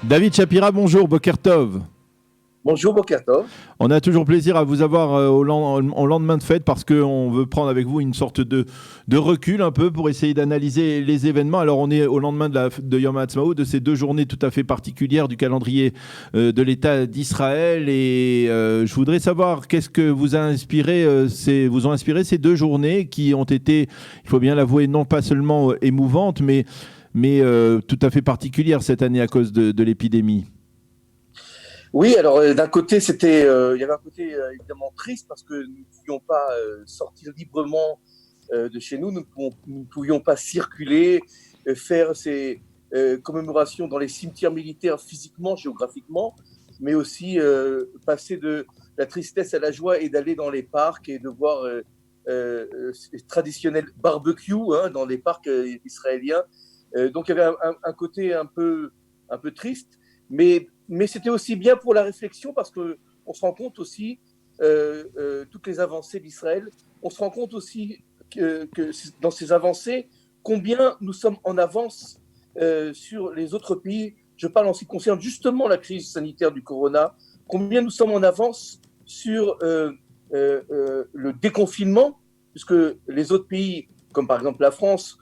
David Shapira, bonjour, Boker Tov. Bonjour Bokertov. On a toujours plaisir à vous avoir au lendemain de fête parce qu'on veut prendre avec vous une sorte de recul un peu pour essayer d'analyser les événements. Alors on est au lendemain de Yom HaAtzmaut, de ces deux journées tout à fait particulières du calendrier de l'État d'Israël. Et je voudrais savoir qu'est-ce que vous a inspiré, vous ont inspiré ces deux journées qui ont été, il faut bien l'avouer, non pas seulement émouvantes, mais tout à fait particulières cette année à cause de l'épidémie. Oui, alors d'un côté, il y avait un côté évidemment triste parce que nous ne pouvions pas sortir librement de chez nous, nous ne pouvions pas circuler, faire ces commémorations dans les cimetières militaires physiquement, géographiquement, mais aussi passer de la tristesse à la joie et d'aller dans les parcs et de voir ces traditionnels barbecues dans les parcs israéliens. Donc il y avait un côté un peu triste, mais c'était aussi bien pour la réflexion parce qu'on se rend compte aussi, toutes les avancées d'Israël, on se rend compte aussi que dans ces avancées, combien nous sommes en avance sur les autres pays. Je parle en ce qui concerne justement la crise sanitaire du corona, combien nous sommes en avance sur le déconfinement, puisque les autres pays, comme par exemple la France,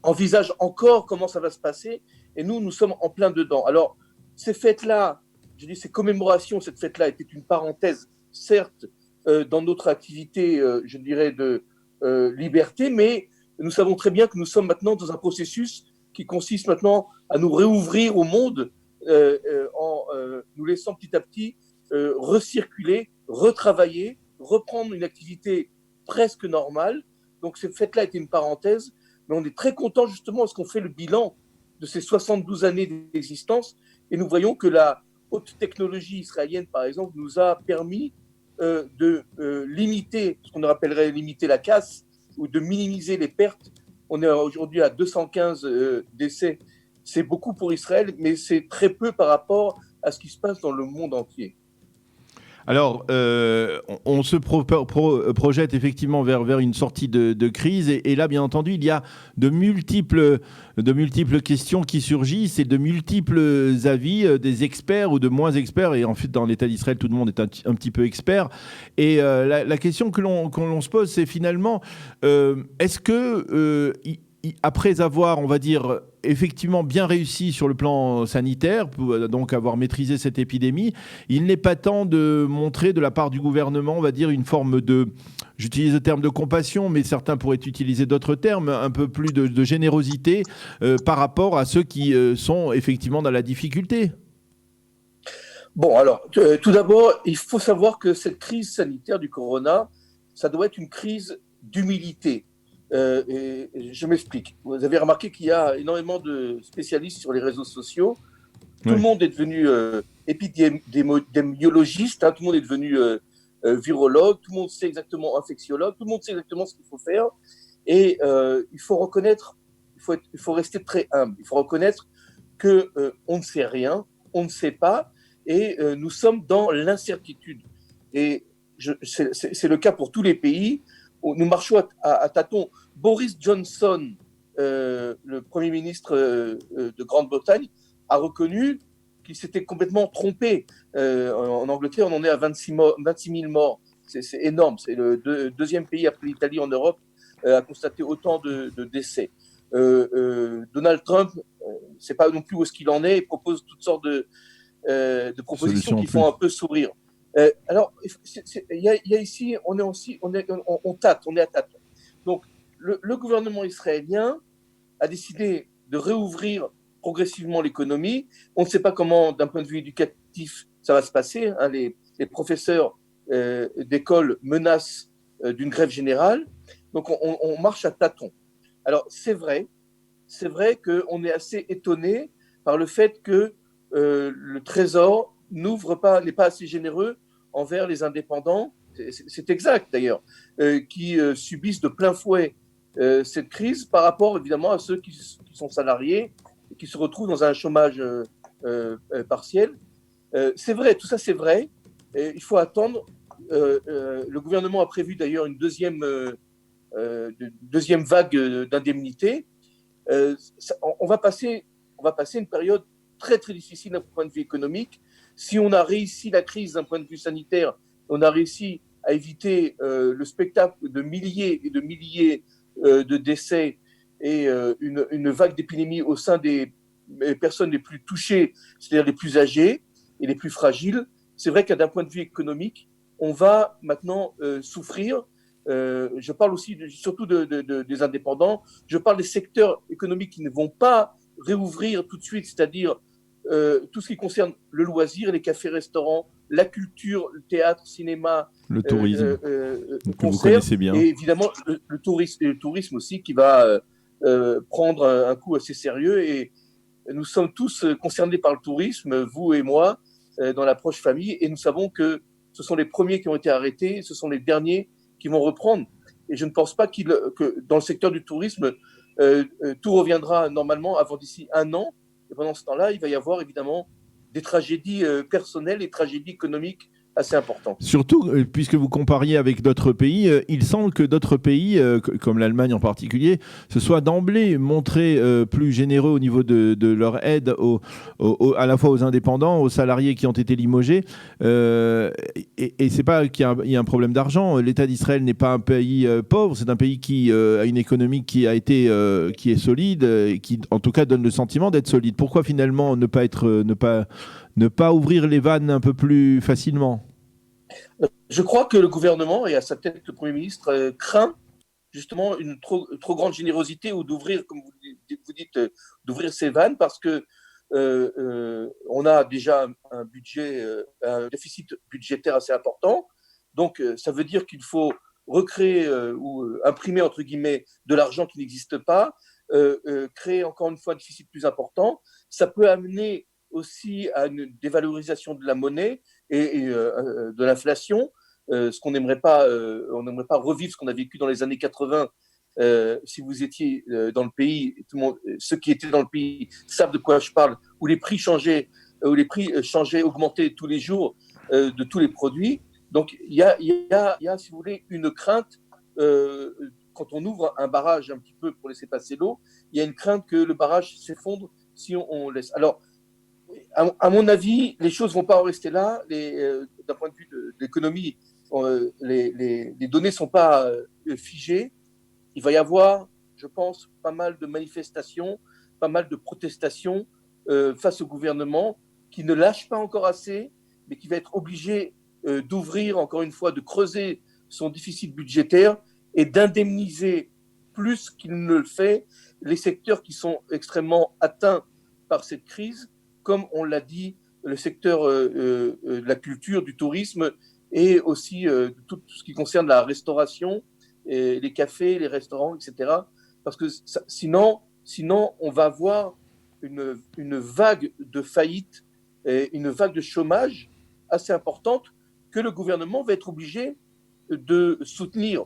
envisagent encore comment ça va se passer, et nous sommes en plein dedans. Alors, ces fêtes-là, je dis ces commémorations, cette fête-là était une parenthèse, certes, dans notre activité, je dirais, de liberté, mais nous savons très bien que nous sommes maintenant dans un processus qui consiste maintenant à nous réouvrir au monde en nous laissant petit à petit recirculer, retravailler, reprendre une activité presque normale. Donc cette fête-là était une parenthèse, mais on est très content justement parce qu'on fait le bilan de ces 72 années d'existence et nous voyons que la haute technologie israélienne, par exemple, nous a permis de limiter, ce qu'on appellerait limiter la casse, ou de minimiser les pertes. On est aujourd'hui à 215 décès. C'est beaucoup pour Israël, mais c'est très peu par rapport à ce qui se passe dans le monde entier. Alors, on se projette effectivement vers une sortie de crise. Et là, bien entendu, il y a de multiples questions qui surgissent et de multiples avis des experts ou de moins experts. Et ensuite, dans l'État d'Israël, tout le monde est un petit peu expert. Et la question que l'on se pose, c'est finalement, est-ce que après avoir, on va dire, effectivement bien réussi sur le plan sanitaire, pour donc avoir maîtrisé cette épidémie, il n'est pas temps de montrer de la part du gouvernement, on va dire, une forme de, j'utilise le terme de compassion, mais certains pourraient utiliser d'autres termes, un peu plus de générosité par rapport à ceux qui sont effectivement dans la difficulté. Bon, alors, tout d'abord, il faut savoir que cette crise sanitaire du corona, ça doit être une crise d'humilité. Et je m'explique. Vous avez remarqué qu'il y a énormément de spécialistes sur les réseaux sociaux. Tout le Oui. monde est devenu épidémiologiste, tout le monde est devenu virologue, tout le monde sait exactement infectiologue, tout le monde sait exactement ce qu'il faut faire. Et il faut reconnaître, il faut rester très humble. Il faut reconnaître que on ne sait rien, on ne sait pas, et nous sommes dans l'incertitude. Et c'est le cas pour tous les pays. Nous marchons à tâtons. Boris Johnson, le Premier ministre de Grande-Bretagne, a reconnu qu'il s'était complètement trompé. En Angleterre, on en est à 26 000 morts. C'est énorme. C'est le deuxième pays après l'Italie en Europe à constater autant de décès. Donald Trump, c'est pas non plus où est-ce qu'il en est. Il propose toutes sortes de propositions Solution en qui font plus. un peu sourire. Alors, il y a ici, on tâte, on est à tâtons. Donc, le gouvernement israélien a décidé de réouvrir progressivement l'économie. On ne sait pas comment, d'un point de vue éducatif, ça va se passer. Les professeurs d'école menacent d'une grève générale. Donc, on marche à tâtons. Alors, c'est vrai qu'on est assez étonné par le fait que le Trésor n'est pas assez généreux envers les indépendants, c'est exact d'ailleurs, qui subissent de plein fouet cette crise par rapport évidemment à ceux qui sont salariés et qui se retrouvent dans un chômage partiel. C'est vrai, tout ça c'est vrai. Et il faut attendre. Le gouvernement a prévu d'ailleurs une deuxième vague d'indemnités. On va passer une période très très difficile d'un point de vue économique. Si on a réussi la crise d'un point de vue sanitaire, on a réussi à éviter le spectacle de milliers et de milliers de décès et une vague d'épidémie au sein des personnes les plus touchées, c'est-à-dire les plus âgées et les plus fragiles. C'est vrai que d'un point de vue économique, on va maintenant souffrir. Je parle aussi surtout des indépendants. Je parle des secteurs économiques qui ne vont pas réouvrir tout de suite, c'est-à-dire tout ce qui concerne le loisir, les cafés-restaurants, la culture, le théâtre, cinéma, Le tourisme, que concert, vous connaissez bien. et évidemment le tourisme aussi qui va prendre un coup assez sérieux. Et nous sommes tous concernés par le tourisme, vous et moi, dans la proche famille, et nous savons que ce sont les premiers qui ont été arrêtés, et ce sont les derniers qui vont reprendre. Et je ne pense pas que dans le secteur du tourisme, tout reviendra normalement avant d'ici un an. Et pendant ce temps-là, il va y avoir évidemment des tragédies personnelles, des tragédies économiques assez importantes. Surtout, puisque vous compariez avec d'autres pays, il semble que d'autres pays, comme l'Allemagne en particulier, se soient d'emblée montrés plus généreux au niveau de leur aide à la fois aux indépendants, aux salariés qui ont été limogés. Et c'est pas qu'il y a un problème d'argent. L'État d'Israël n'est pas un pays pauvre, c'est un pays qui a une économie qui est solide, et qui en tout cas donne le sentiment d'être solide. Pourquoi finalement ne pas ouvrir les vannes un peu plus facilement? Je crois que le gouvernement, et à sa tête le Premier ministre, craint justement une trop grande générosité ou d'ouvrir, comme vous dites, d'ouvrir ces vannes parce que on a déjà un budget, un déficit budgétaire assez important. Donc, ça veut dire qu'il faut recréer ou imprimer, entre guillemets, de l'argent qui n'existe pas, créer encore une fois un déficit plus important. Ça peut amener aussi à une dévalorisation de la monnaie et de l'inflation, ce qu'on n'aimerait pas, on n'aimerait pas revivre ce qu'on a vécu dans les années 80. Si vous étiez dans le pays, ceux qui étaient dans le pays savent de quoi je parle, où les prix changeaient, augmentaient tous les jours de tous les produits. Donc il y a, si vous voulez, une crainte quand on ouvre un barrage un petit peu pour laisser passer l'eau, il y a une crainte que le barrage s'effondre si on laisse. Alors, à mon avis, les choses ne vont pas en rester là. D'un point de vue de l'économie, les données ne sont pas figées. Il va y avoir, je pense, pas mal de manifestations, pas mal de protestations face au gouvernement qui ne lâche pas encore assez, mais qui va être obligé d'ouvrir, encore une fois, de creuser son déficit budgétaire et d'indemniser plus qu'il ne le fait les secteurs qui sont extrêmement atteints par cette crise, comme on l'a dit, le secteur de la culture, du tourisme et aussi tout ce qui concerne la restauration, et les cafés, les restaurants, etc. Parce que sinon, on va avoir une vague de faillite et une vague de chômage assez importante que le gouvernement va être obligé de soutenir.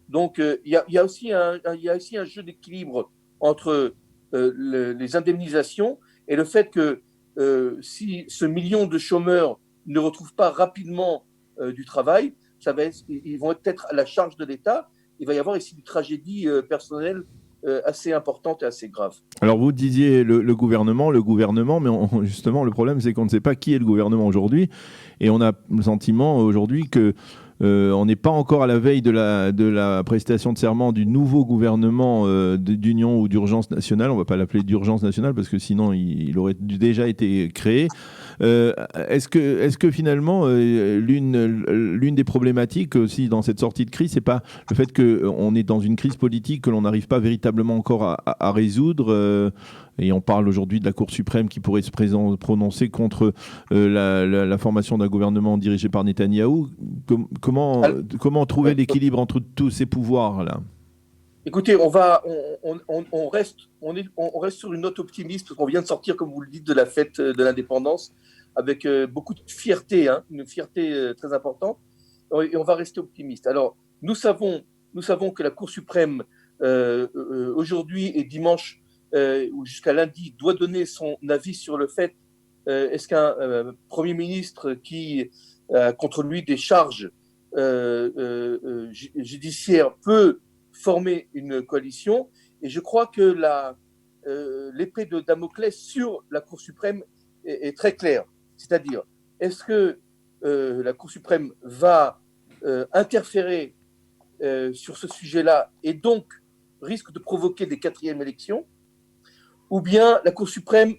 Donc, il y a aussi un jeu d'équilibre entre les indemnisations et le fait que si ce million de chômeurs ne retrouvent pas rapidement du travail, ils vont être à la charge de l'État. Il va y avoir ici une tragédie personnelle assez importante et assez grave. Alors vous disiez le gouvernement, mais justement le problème c'est qu'on ne sait pas qui est le gouvernement aujourd'hui et on a le sentiment aujourd'hui que on n'est pas encore à la veille de la prestation de serment du nouveau gouvernement d'union ou d'urgence nationale. On ne va pas l'appeler d'urgence nationale parce que sinon il aurait déjà été créé. Est-ce que finalement l'une des problématiques aussi dans cette sortie de crise, c'est pas le fait qu'on est dans une crise politique que l'on n'arrive pas véritablement encore à résoudre et on parle aujourd'hui de la Cour suprême qui pourrait se prononcer contre la formation d'un gouvernement dirigé par Netanyahou. Comment trouver l'équilibre entre tous ces pouvoirs-là ? Écoutez, on reste sur une note optimiste parce qu'on vient de sortir, comme vous le dites, de la fête de l'indépendance avec beaucoup de fierté, une fierté très importante, et on va rester optimiste. Alors, nous savons que la Cour suprême, aujourd'hui et dimanche, ou jusqu'à lundi, doit donner son avis sur le fait est-ce qu'un Premier ministre qui a contre lui des charges judiciaires peut former une coalition. Et je crois que l'épée de Damoclès sur la Cour suprême est très claire. C'est-à-dire, est-ce que la Cour suprême va interférer sur ce sujet-là et donc risque de provoquer des quatrièmes élections, ou bien la Cour suprême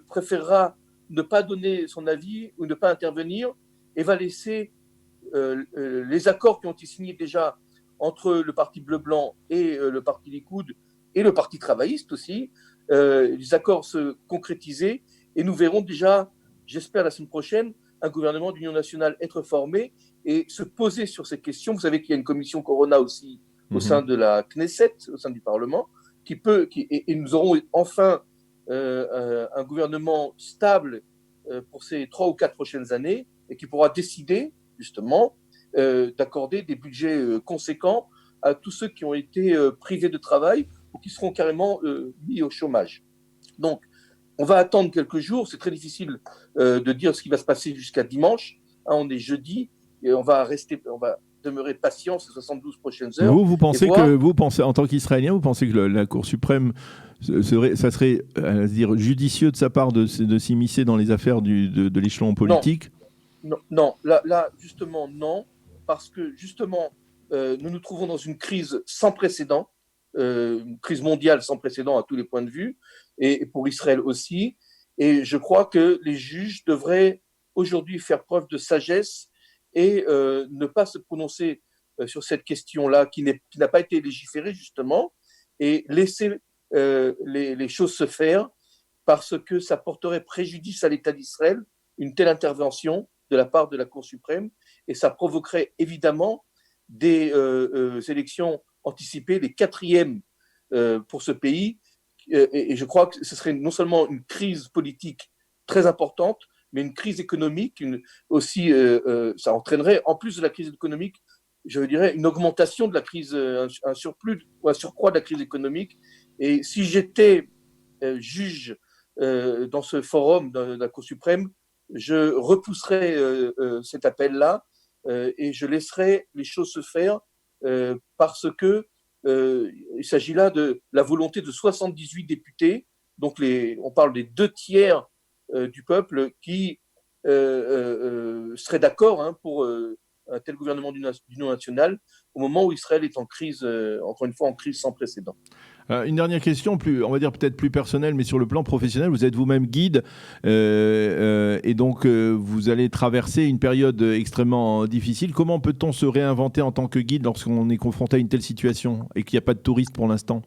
préférera ne pas donner son avis ou ne pas intervenir et va laisser les accords qui ont été signés déjà entre le parti bleu-blanc et le parti Likoud et le parti travailliste aussi, les accords se concrétiser et nous verrons déjà, j'espère la semaine prochaine, un gouvernement d'union nationale être formé et se poser sur ces questions. Vous savez qu'il y a une commission Corona aussi au sein de la Knesset, au sein du Parlement, et nous aurons enfin un gouvernement stable pour ces 3 ou 4 prochaines années et qui pourra décider justement d'accorder des budgets conséquents à tous ceux qui ont été privés de travail ou qui seront carrément mis au chômage. Donc, on va attendre quelques jours. C'est très difficile de dire ce qui va se passer jusqu'à dimanche. On est jeudi et on va demeurer patient ces 72 prochaines heures. Vous pensez en tant qu'Israélien, vous pensez que la Cour suprême, ça serait à dire, judicieux de sa part de s'immiscer dans les affaires de l'échelon politique ? Non. Là, justement, non. Parce que, justement, nous nous trouvons dans une crise sans précédent, une crise mondiale sans précédent à tous les points de vue, et pour Israël aussi. Et je crois que les juges devraient aujourd'hui faire preuve de sagesse et ne pas se prononcer sur cette question-là qui n'a pas été légiférée, justement, et laisser les choses se faire parce que ça porterait préjudice à l'État d'Israël, une telle intervention de la part de la Cour suprême, et ça provoquerait évidemment des élections anticipées, les quatrièmes pour ce pays, et je crois que ce serait non seulement une crise politique très importante, mais une crise économique aussi, ça entraînerait, en plus de la crise économique, je dirais, une augmentation de la crise, un surplus ou un surcroît de la crise économique. Et si j'étais juge dans ce forum de la Cour suprême, je repousserais cet appel-là et je laisserais les choses se faire parce que il s'agit là de la volonté de 78 députés, donc on parle des 2/3 du peuple qui seraient d'accord pour un tel gouvernement d'union nationale au moment où Israël est en crise, encore une fois en crise sans précédent. Une dernière question, on va dire peut-être plus personnelle, mais sur le plan professionnel, vous êtes vous-même guide et donc vous allez traverser une période extrêmement difficile. Comment peut-on se réinventer en tant que guide lorsqu'on est confronté à une telle situation et qu'il n'y a pas de touristes pour l'instant ?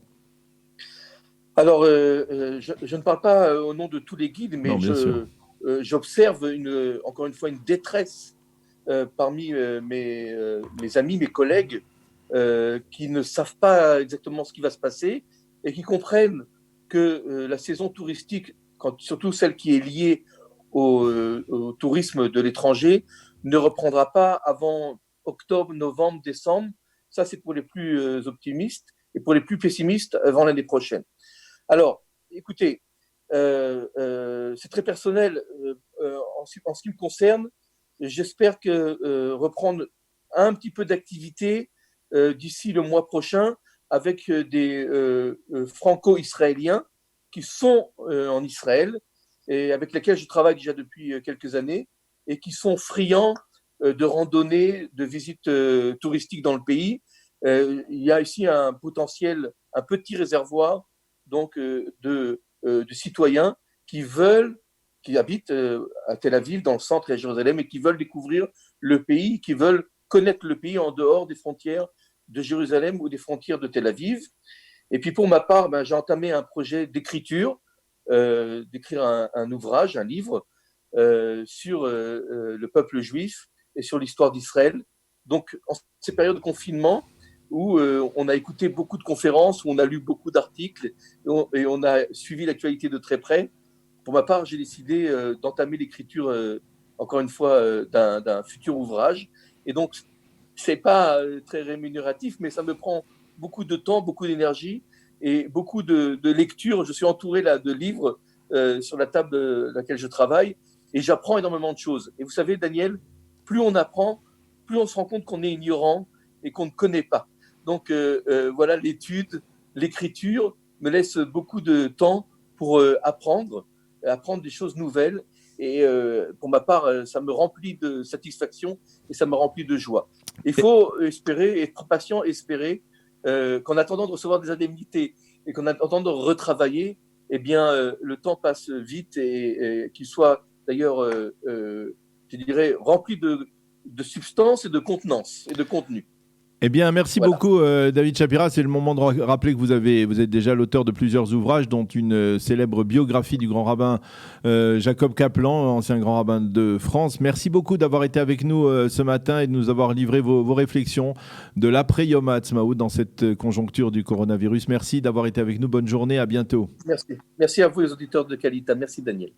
Alors, je ne parle pas au nom de tous les guides, mais j'observe encore une fois une détresse parmi mes amis, mes collègues, qui ne savent pas exactement ce qui va se passer et qui comprennent que la saison touristique, surtout celle qui est liée au tourisme de l'étranger, ne reprendra pas avant octobre, novembre, décembre. Ça, c'est pour les plus optimistes, et pour les plus pessimistes, avant l'année prochaine. Alors, écoutez, c'est très personnel en ce qui me concerne. J'espère que reprendre un petit peu d'activité d'ici le mois prochain avec des franco-israéliens qui sont en Israël et avec lesquels je travaille déjà depuis quelques années et qui sont friands de randonnées, de visites touristiques dans le pays. Il y a ici un potentiel, un petit réservoir donc de citoyens qui habitent à Tel Aviv, dans le centre et à Jérusalem, et qui veulent découvrir le pays, qui veulent connaître le pays en dehors des frontières de Jérusalem ou des frontières de Tel Aviv. Et puis pour ma part, j'ai entamé un projet d'écriture, d'écrire un ouvrage, un livre sur le peuple juif et sur l'histoire d'Israël. Donc en ces périodes de confinement, où on a écouté beaucoup de conférences, où on a lu beaucoup d'articles et on a suivi l'actualité de très près. Pour ma part, j'ai décidé d'entamer l'écriture, encore une fois, d'un futur ouvrage. Et donc, ce n'est pas très rémunératif, mais ça me prend beaucoup de temps, beaucoup d'énergie et beaucoup de lecture. Je suis entouré là, de livres sur la table de laquelle je travaille et j'apprends énormément de choses. Et vous savez, Daniel, plus on apprend, plus on se rend compte qu'on est ignorant et qu'on ne connaît pas. Donc voilà, l'étude, l'écriture me laisse beaucoup de temps pour apprendre des choses nouvelles Et pour ma part, ça me remplit de satisfaction et ça me remplit de joie. Il faut espérer, être patient, espérer qu'en attendant de recevoir des indemnités et qu'en attendant de retravailler, eh bien, le temps passe vite et qu'il soit d'ailleurs, je dirais, rempli de substance et de contenance et de contenu. Eh bien, merci beaucoup, David Chapira. C'est le moment de rappeler que vous êtes déjà l'auteur de plusieurs ouvrages, dont une célèbre biographie du grand rabbin Jacob Kaplan, ancien grand rabbin de France. Merci beaucoup d'avoir été avec nous ce matin et de nous avoir livré vos réflexions de l'après Yom HaAtzmaut dans cette conjoncture du coronavirus. Merci d'avoir été avec nous. Bonne journée. À bientôt. Merci. Merci à vous, les auditeurs de Kalita. Merci, Daniel.